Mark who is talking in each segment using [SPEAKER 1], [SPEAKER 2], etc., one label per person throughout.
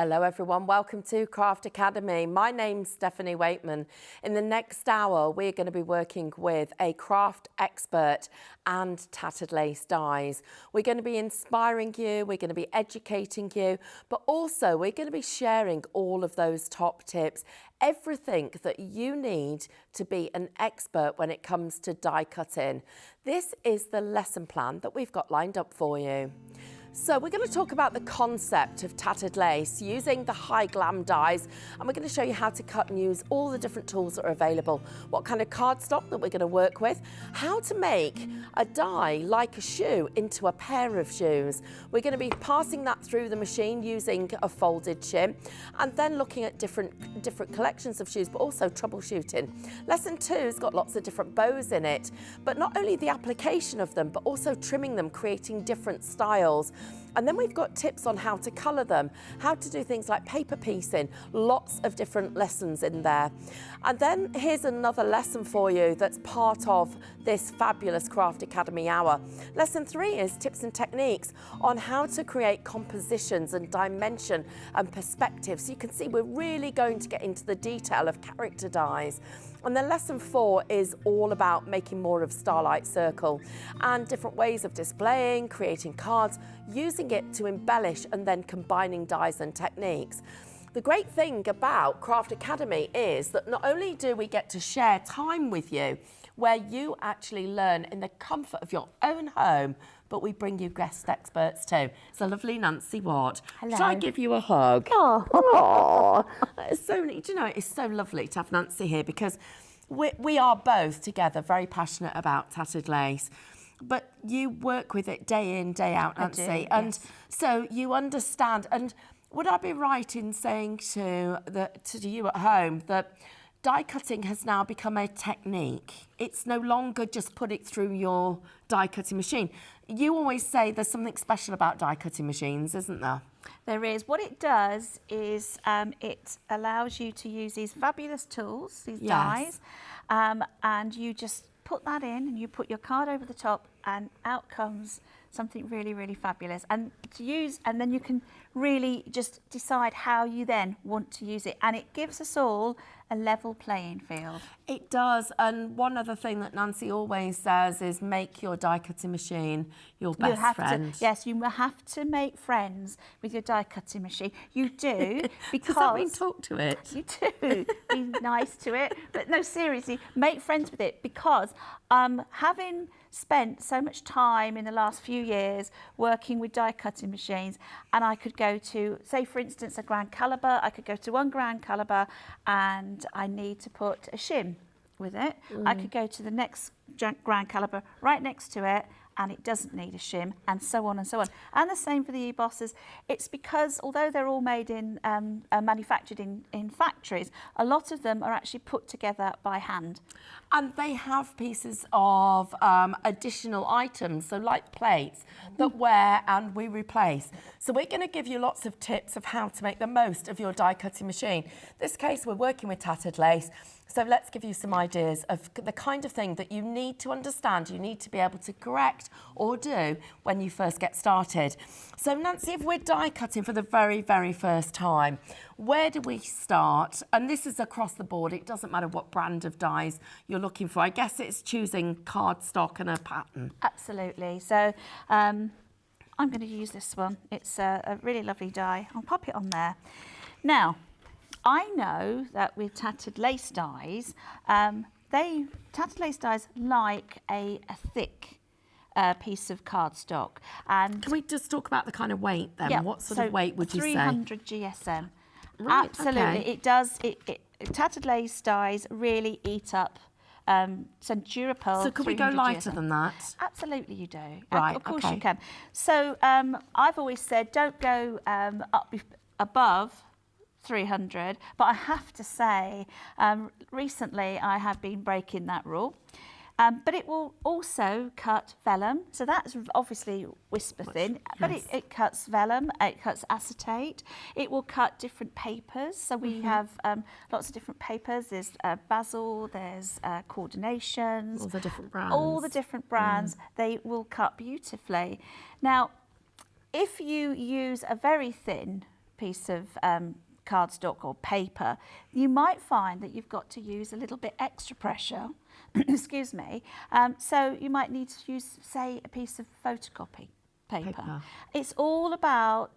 [SPEAKER 1] Hello everyone, welcome to Craft Academy. My name's Stephanie Waitman. In the next hour, we're going to be working with a craft expert and tattered lace dyes. We're going to be inspiring you, we're going to be educating you, but also we're going to be sharing all of those top tips, everything that you need to be an expert when it comes to die cutting. This is the lesson plan that we've got lined up for you. So we're going to talk about the concept of tattered lace using the high glam dyes, and we're going to show you how to cut and use all the different tools that are available, what kind of cardstock that we're going to work with, how to make a dye like a shoe into a pair of shoes. We're going to be passing that through the machine using a folded shim, and then looking at different collections of shoes, but also troubleshooting. Lesson 2's got lots of different bows in it, but not only the application of them, but also trimming them, creating different styles. And then we've got tips on how to colour them, how to do things like paper piecing, lots of different lessons in there. And then here's another lesson for you that's part of this fabulous Craft Academy hour. Lesson 3 is tips and techniques on how to create compositions and dimension and perspective. So you can see we're really going to get into the detail of character dyes. And then lesson 4 is all about making more of Starlight Circle and different ways of displaying, creating cards, using it to embellish and then combining dyes and techniques. The great thing about Craft Academy is that not only do we get to share time with you where you actually learn in the comfort of your own home, but we bring you guest experts too. So lovely Nancy Watt.
[SPEAKER 2] Hello.
[SPEAKER 1] Shall I give you a hug?
[SPEAKER 2] Oh.
[SPEAKER 1] It's so, do you know, it's so lovely to have Nancy here because we are both together very passionate about tattered lace. But you work with it day in, day out, Nancy.
[SPEAKER 2] I do,
[SPEAKER 1] and
[SPEAKER 2] yes.
[SPEAKER 1] So you understand. And would I be right in saying to you at home that die cutting has now become a technique? It's no longer just put it through your die cutting machine. You always say there's something special about die cutting machines, isn't there?
[SPEAKER 2] There is. What it does is it allows you to use these fabulous tools, these dyes, and you just put that in and you put your card over the top and out comes something really, really fabulous. And to use, and then you can really just decide how you then want to use it. And it gives us all a level playing field.
[SPEAKER 1] It does. And one other thing that Nancy always says is make your die cutting machine your best friend.
[SPEAKER 2] Yes, you have to make friends with your die cutting machine. You do, because...
[SPEAKER 1] Does that mean talk to it?
[SPEAKER 2] You do. Be nice to it. But no, seriously, make friends with it, because having spent so much time in the last few years working with die cutting machines, and I could go to, say for instance, a grand caliber, I could go to one grand caliber and I need to put a shim with it. I could go to the next grand caliber right next to it and it doesn't need a shim, and so on and so on. And the same for the e-bosses. It's because although they're all made in, manufactured in factories, a lot of them are actually put together by hand.
[SPEAKER 1] And they have pieces of additional items, so like plates that wear and we replace. So we're going to give you lots of tips of how to make the most of your die cutting machine. In this case, we're working with tattered lace. So let's give you some ideas of the kind of thing that you need to understand, you need to be able to correct or do when you first get started. So Nancy, if we're die cutting for the very, very first time, where do we start? And this is across the board. It doesn't matter what brand of dyes you're looking for. I guess it's choosing cardstock and a pattern.
[SPEAKER 2] Absolutely. So I'm going to use this one. It's a really lovely dye. I'll pop it on there. Now, I know that with tattered lace dyes, tattered lace dyes like a thick piece of cardstock. And
[SPEAKER 1] can we just talk about the kind of weight then?
[SPEAKER 2] Yeah,
[SPEAKER 1] What sort of weight would you say?
[SPEAKER 2] 300 GSM.
[SPEAKER 1] Right,
[SPEAKER 2] absolutely,
[SPEAKER 1] okay.
[SPEAKER 2] It does. Tattered lace dyes really eat up. So Durapol.
[SPEAKER 1] So could we go lighter than that?
[SPEAKER 2] Absolutely, you do.
[SPEAKER 1] Right,
[SPEAKER 2] of course
[SPEAKER 1] okay.
[SPEAKER 2] you can. So I've always said don't go up above 300, but I have to say recently I have been breaking that rule. But it will also cut vellum, so that's obviously whisper thin, but it cuts vellum, it cuts acetate, it will cut different papers, so we have lots of different papers. There's basil, there's coordinations,
[SPEAKER 1] all the different brands.
[SPEAKER 2] All the different brands, they will cut beautifully. Now, if you use a very thin piece of cardstock or paper, you might find that you've got to use a little bit extra pressure, excuse me, so you might need to use, say, a piece of photocopy paper. It's all about,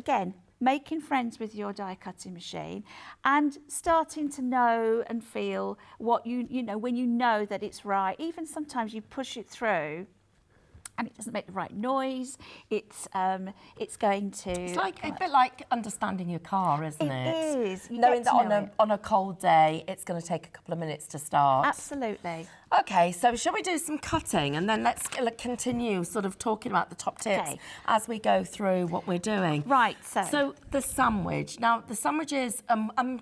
[SPEAKER 2] again, making friends with your die cutting machine and starting to know and feel what you know, when you know that it's right. Even sometimes you push it through and it doesn't make the right noise. It's going to...
[SPEAKER 1] It's like a bit like understanding your car, isn't it?
[SPEAKER 2] It is.
[SPEAKER 1] Knowing that on a cold day, it's going to take a couple of minutes to start.
[SPEAKER 2] Absolutely.
[SPEAKER 1] Okay, so shall we do some cutting and then let's continue sort of talking about the top tips as we go through what we're doing.
[SPEAKER 2] Right,
[SPEAKER 1] so the sandwich. Now, the sandwiches,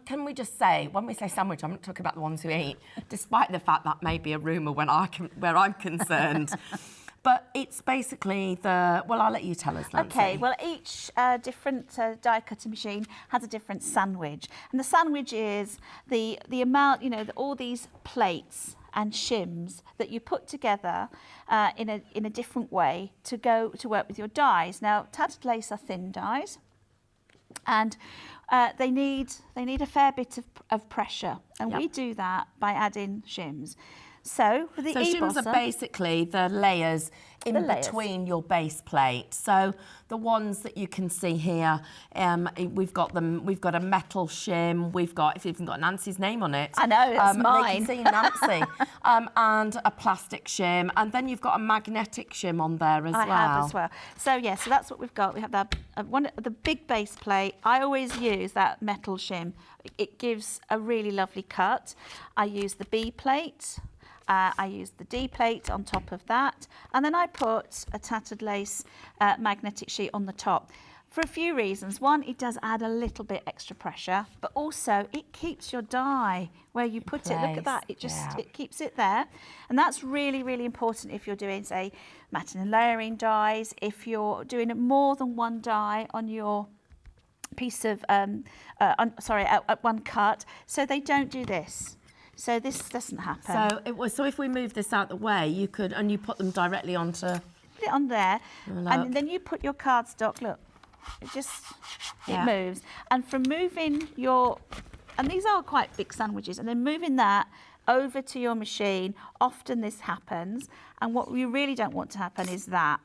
[SPEAKER 1] can we just say, when we say sandwich, I'm not talking about the ones we eat, despite the fact that may be a rumour where I'm concerned. But it's basically well, I'll let you tell us, Nancy.
[SPEAKER 2] Okay, well, each different die cutting machine has a different sandwich. And the sandwich is the amount, you know, all these plates and shims that you put together in a different way to work with your dies. Now, tattered lace are thin dies, and they need a fair bit of pressure, and we do that by adding shims. So for the
[SPEAKER 1] shims are basically the layers in between your base plate. So the ones that you can see here, we've got a metal shim. It's even got Nancy's name on it.
[SPEAKER 2] I know, that's mine.
[SPEAKER 1] They can see Nancy. And a plastic shim, and then you've got a magnetic shim on there as well.
[SPEAKER 2] I have as well. So yeah, so that's what we've got. We have the big base plate. I always use that metal shim. It gives a really lovely cut. I use the B plate. I use the D plate on top of that, and then I put a tattered lace magnetic sheet on the top for a few reasons. One, it does add a little bit extra pressure, but also it keeps your die where you put it. Look at that, it keeps it there, and that's really, really important if you're doing, say, matting and layering dies, if you're doing more than one die on your piece of, at one cut, so they don't do this. So this doesn't happen.
[SPEAKER 1] So if we move this out the way, you could, and you put them directly onto...
[SPEAKER 2] Put it on there, and then you put your cardstock, look, it moves. And from moving and these are quite big sandwiches, and then moving that over to your machine, often this happens, and what we really don't want to happen is that.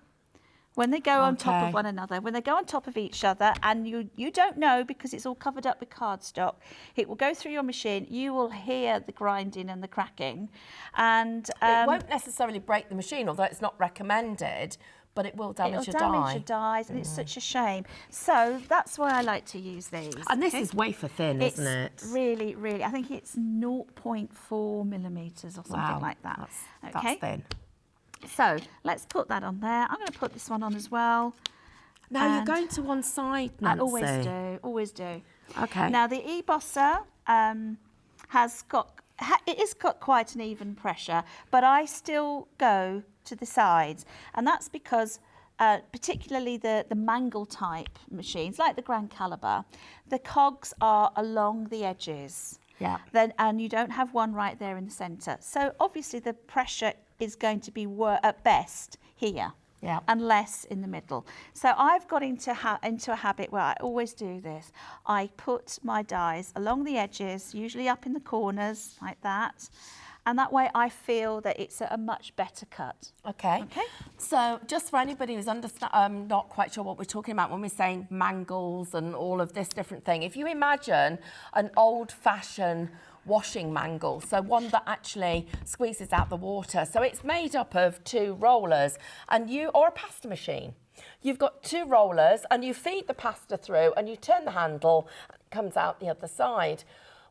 [SPEAKER 2] When they go on top of one another, when they go on top of each other, and you don't know because it's all covered up with cardstock, it will go through your machine, you will hear the grinding and the cracking. And
[SPEAKER 1] it won't necessarily break the machine, although it's not recommended, but it will damage your die.
[SPEAKER 2] It'll damage your dies, and it's such a shame. So that's why I like to use these.
[SPEAKER 1] And this is wafer thin, isn't it?
[SPEAKER 2] Really, really, I think it's 0.4 millimetres or something like that.
[SPEAKER 1] That's thin.
[SPEAKER 2] So let's put that on there. I'm going to put this one on as well.
[SPEAKER 1] Now you're going to one side, Nancy.
[SPEAKER 2] I always do.
[SPEAKER 1] Okay.
[SPEAKER 2] Now the e-bosser has got quite an even pressure, but I still go to the sides, and that's because particularly the mangle type machines, like the Grand Caliber, the cogs are along the edges.
[SPEAKER 1] Yeah.
[SPEAKER 2] And you don't have one right there in the centre. So obviously the pressure is going to be at best here, and less in the middle. So I've got into a habit where I always do this. I put my dies along the edges, usually up in the corners like that, and that way I feel that it's a much better cut.
[SPEAKER 1] Okay. So just for anybody who's not quite sure what we're talking about when we're saying mangles and all of this different thing, if you imagine an old-fashioned washing mangle, so one that actually squeezes out the water. So it's made up of two rollers or a pasta machine. You've got two rollers and you feed the pasta through and you turn the handle and it comes out the other side.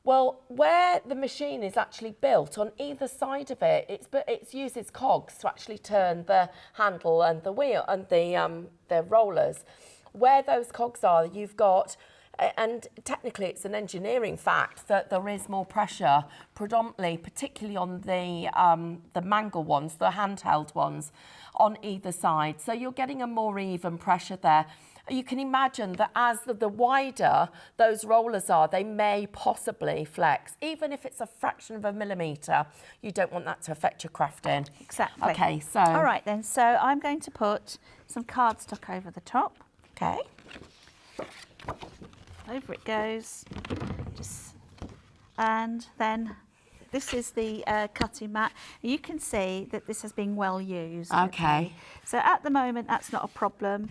[SPEAKER 1] Well, where the machine is actually built, on either side of it, it uses cogs to actually turn the handle and the wheel and the rollers. Where those cogs are, you've got, and technically it's an engineering fact, that there is more pressure, predominantly, particularly on the mangle ones, the handheld ones, on either side. So you're getting a more even pressure there. You can imagine that as the wider those rollers are, they may possibly flex. Even if it's a fraction of a millimetre, you don't want that to affect your crafting.
[SPEAKER 2] Exactly.
[SPEAKER 1] Okay, so...
[SPEAKER 2] All right then, so I'm going to put some cardstock over the top.
[SPEAKER 1] Okay.
[SPEAKER 2] Over it goes. And then this is the cutting mat. You can see that this has been well used.
[SPEAKER 1] Okay.
[SPEAKER 2] So at the moment, that's not a problem.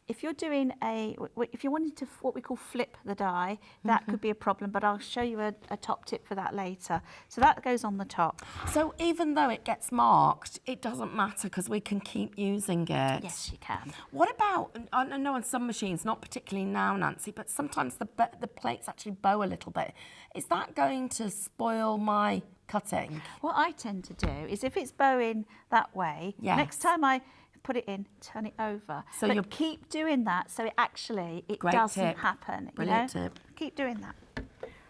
[SPEAKER 2] If you're doing if you're wanting to what we call flip the die, that could be a problem, but I'll show you a top tip for that later. So that goes on the top.
[SPEAKER 1] So even though it gets marked, it doesn't matter because we can keep using it.
[SPEAKER 2] Yes, you can.
[SPEAKER 1] What about, I know on some machines, not particularly now, Nancy, but sometimes the plates actually bow a little bit. Is that going to spoil my cutting?
[SPEAKER 2] What I tend to do is if it's bowing that way, next time I put it in, turn it over.
[SPEAKER 1] So
[SPEAKER 2] but
[SPEAKER 1] you
[SPEAKER 2] keep doing that so it
[SPEAKER 1] Great
[SPEAKER 2] doesn't
[SPEAKER 1] tip.
[SPEAKER 2] happen.
[SPEAKER 1] Brilliant tip.
[SPEAKER 2] Keep doing that.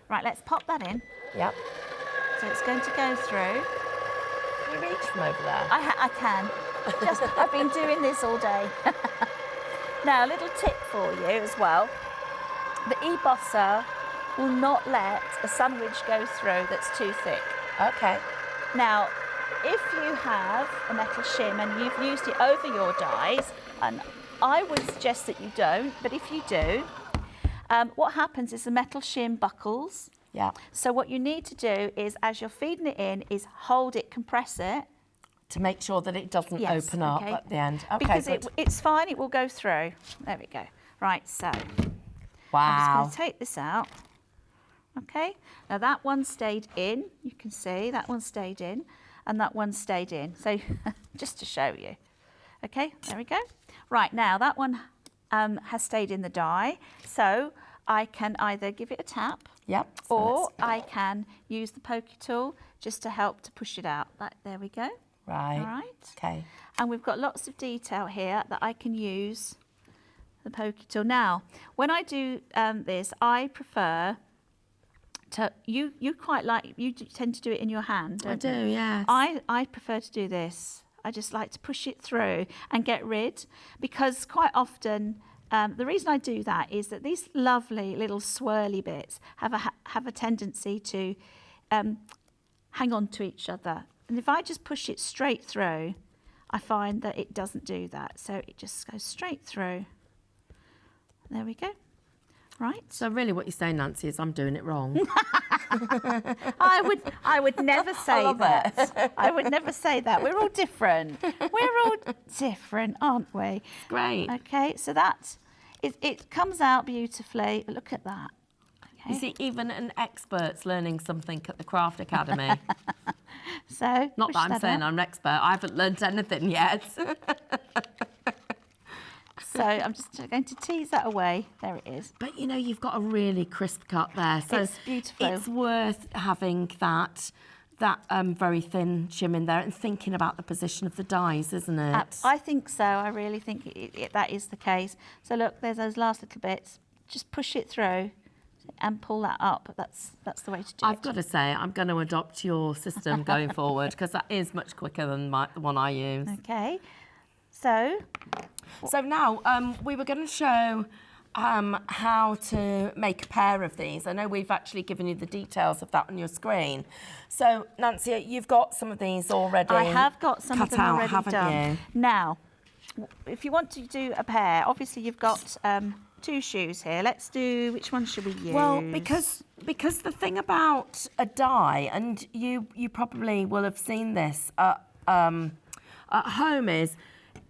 [SPEAKER 2] Right, let's pop that in.
[SPEAKER 1] Yep.
[SPEAKER 2] So it's going to go through.
[SPEAKER 1] Can you reach from over there?
[SPEAKER 2] I can. I've been doing this all day. Now, a little tip for you as well. The e-bosser will not let a sandwich go through that's too thick.
[SPEAKER 1] Okay.
[SPEAKER 2] Now, if you have a metal shim and you've used it over your dies, and I would suggest that you don't, but if you do, what happens is the metal shim buckles.
[SPEAKER 1] Yeah.
[SPEAKER 2] So what you need to do is, as you're feeding it in, is hold it, compress it.
[SPEAKER 1] To make sure that it doesn't open up at the end. Okay,
[SPEAKER 2] because it's fine, it will go through. There we go. Right, so
[SPEAKER 1] wow.
[SPEAKER 2] I'm just going to take this out. Okay, now that one stayed in. You can see that one stayed in and that one stayed in. So just to show you. Okay, there we go. Right, now that one has stayed in the die. So I can either give it a tap.
[SPEAKER 1] Yep.
[SPEAKER 2] Or I can use the pokey tool just to help to push it out. There we go.
[SPEAKER 1] Right.
[SPEAKER 2] All right.
[SPEAKER 1] Okay.
[SPEAKER 2] And we've got lots of detail here that I can use the pokey tool. Now, when I do this, I prefer to, you tend to do it in your hand, don't you?
[SPEAKER 1] I do, yes.
[SPEAKER 2] I prefer to do this. I just like to push it through and get rid, because quite often, the reason I do that is that these lovely little swirly bits have a tendency to hang on to each other. And if I just push it straight through, I find that it doesn't do that. So it just goes straight through. There we go. Right.
[SPEAKER 1] So really what you're saying, Nancy, is I'm doing it wrong.
[SPEAKER 2] I would never say that. I would never say that. We're all different. We're all different, aren't we?
[SPEAKER 1] Great.
[SPEAKER 2] Okay, so it comes out beautifully. Look at that. Okay.
[SPEAKER 1] You see, even an expert's learning something at the Craft Academy.
[SPEAKER 2] So
[SPEAKER 1] not that I'm saying I'm an expert. I haven't learned anything yet.
[SPEAKER 2] So I'm just going to tease that away. There it is.
[SPEAKER 1] But you know, you've got a really crisp cut there. So
[SPEAKER 2] it's beautiful.
[SPEAKER 1] It's worth having that very thin shim in there and thinking about the position of the dies, isn't it?
[SPEAKER 2] I think so. I really think that is the case. So look, there's those last little bits. Just push it through and pull that up. That's the way to do it.
[SPEAKER 1] I've got to say, I'm going to adopt your system going forward, because that is much quicker than the one I use.
[SPEAKER 2] Okay. So
[SPEAKER 1] now we were going to show how to make a pair of these. I know we've actually given you the details of that on your screen. So Nancy, you've got some of these already.
[SPEAKER 2] I have got some of them
[SPEAKER 1] out,
[SPEAKER 2] already
[SPEAKER 1] haven't
[SPEAKER 2] done.
[SPEAKER 1] you?
[SPEAKER 2] Now, if you want to do a pair, obviously you've got two shoes here. Let's do, which one should we use?
[SPEAKER 1] Well, because the thing about a die, and you probably will have seen this at home, is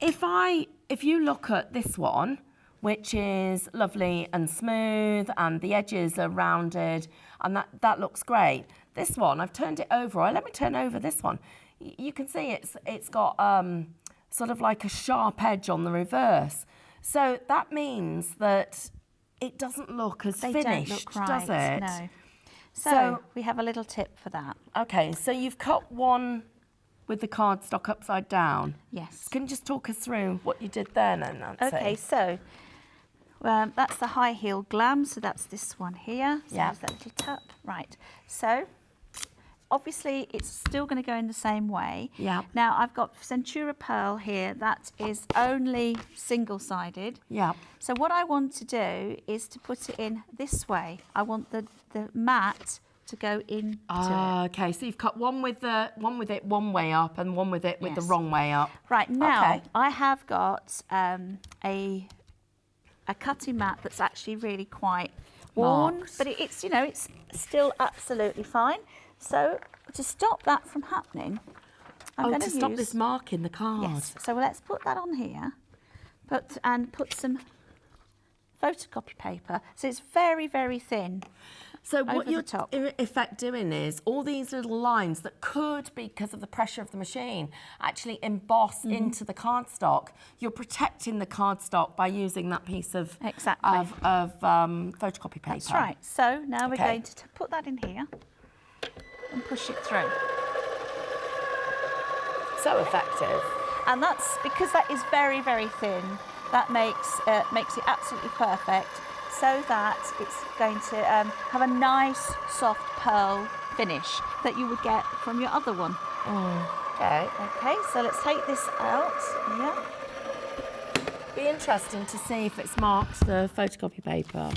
[SPEAKER 1] if you look at this one, which is lovely and smooth and the edges are rounded and that looks great. This one, I've turned it over. Let me turn over this one. You can see it's got sort of like a sharp edge on the reverse. So that means that it doesn't look as finished,
[SPEAKER 2] don't look right,
[SPEAKER 1] does it?
[SPEAKER 2] No. So we have a little tip for that.
[SPEAKER 1] Okay, so you've cut one with the cardstock upside down.
[SPEAKER 2] Yes.
[SPEAKER 1] Can you just talk us through what you did there then, Nancy?
[SPEAKER 2] Okay, so that's the high heel glam, so that's this one here. So there's that little tap. Right, so obviously it's still going to go in the same way.
[SPEAKER 1] Yeah.
[SPEAKER 2] Now I've got Centura Pearl here, that is only single-sided.
[SPEAKER 1] Yeah.
[SPEAKER 2] So what I want to do is to put it in this way. I want the mat to go into it.
[SPEAKER 1] Okay, so you've cut one with it one way up and one with it with the wrong way up.
[SPEAKER 2] Right, now
[SPEAKER 1] okay.
[SPEAKER 2] I have got a a cutting mat that's actually really quite worn,
[SPEAKER 1] Marked.
[SPEAKER 2] but it's, you know, it's still absolutely fine. So to stop that from happening, I'm going to
[SPEAKER 1] stop this mark in the card.
[SPEAKER 2] Yes. So let's put that on here, put some photocopy paper. So it's very, very thin.
[SPEAKER 1] So what
[SPEAKER 2] over
[SPEAKER 1] you're
[SPEAKER 2] the top.
[SPEAKER 1] in effect doing is all these little lines that could, because of the pressure of the machine, actually emboss into the cardstock. You're protecting the cardstock by using that piece of photocopy paper.
[SPEAKER 2] That's right. So now we're going to put that in here and push it through.
[SPEAKER 1] So effective.
[SPEAKER 2] And that's because that is very, very thin. That makes it absolutely perfect, so that it's going to have a nice soft pearl finish that you would get from your other one.
[SPEAKER 1] Okay.
[SPEAKER 2] Okay, so let's take this out. Yeah.
[SPEAKER 1] Be interesting to see if it's marked the photocopy paper.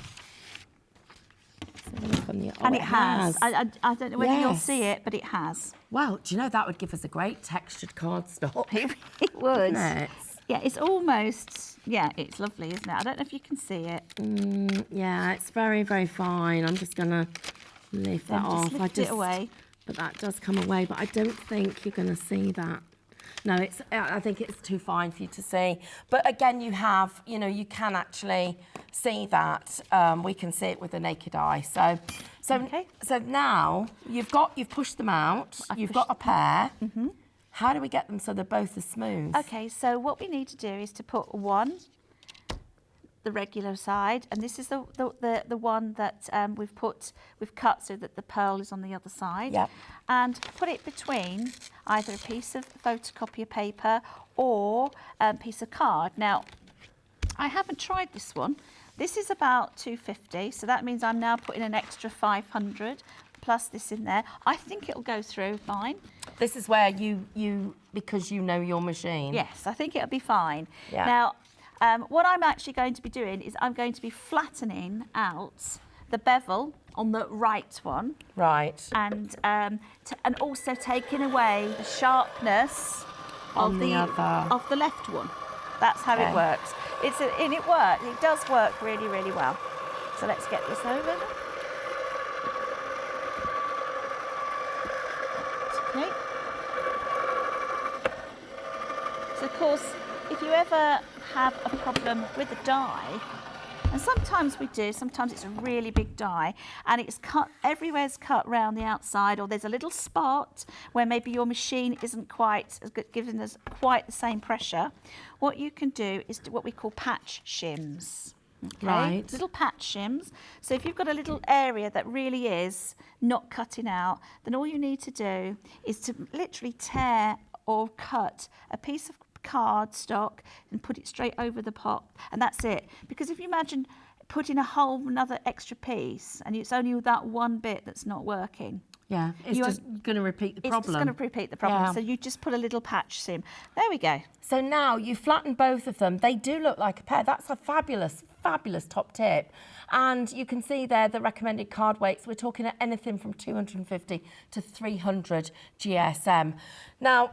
[SPEAKER 2] And it has. I don't know whether you'll see it, but it has.
[SPEAKER 1] Well, do you know that would give us a great textured cardstock?
[SPEAKER 2] It would.
[SPEAKER 1] Wouldn't it?
[SPEAKER 2] Yeah, it's almost, yeah, it's lovely, isn't it? I don't know if you can see it.
[SPEAKER 1] Yeah, it's very, very fine. I'm just going to lift that off.
[SPEAKER 2] Just lift it away.
[SPEAKER 1] But that does come away, but I don't think you're going to see that. No, I think it's too fine for you to see. But again, you can actually see that. We can see it with the naked eye. So now you've pushed them out. You've got a pair. How do we get them so they're both as smooth?
[SPEAKER 2] Okay, so what we need to do is to put one, the regular side, and this is the one that we've cut so that the pearl is on the other side.
[SPEAKER 1] Yep.
[SPEAKER 2] And put it between either a piece of photocopier paper or a piece of card. Now, I haven't tried this one. This is about £2.50, so that means I'm now putting an extra 500 plus this in there. I think it'll go through fine.
[SPEAKER 1] This is where because you know your machine.
[SPEAKER 2] Yes, I think it'll be fine.
[SPEAKER 1] Yeah.
[SPEAKER 2] Now, what I'm actually going to be doing is I'm going to be flattening out the bevel on the right one.
[SPEAKER 1] Right.
[SPEAKER 2] And also taking away the sharpness of the left one. That's how it works. It does work really, really well. So let's get this over. Okay. So of course, if you ever have a problem with the die, and sometimes we do, sometimes it's a really big die and it's cut, everywhere's cut round the outside, or there's a little spot where maybe your machine isn't quite giving us quite the same pressure, what you can do is what we call patch shims. Okay?
[SPEAKER 1] Right.
[SPEAKER 2] Little patch shims. So if you've got a little area that really is not cutting out, then all you need to do is to literally tear or cut a piece of cardstock and put it straight over the pot, and that's it. Because if you imagine putting a whole another extra piece and it's only that one bit that's not working,
[SPEAKER 1] it's just going to repeat the problem.
[SPEAKER 2] It's just going to repeat the problem. So you just put a little patch sim. There we go.
[SPEAKER 1] So now you flatten both of them. They do look like a pair. That's a fabulous, fabulous top tip. And you can see there the recommended card weights. We're talking at anything from 250 to 300 GSM. Now,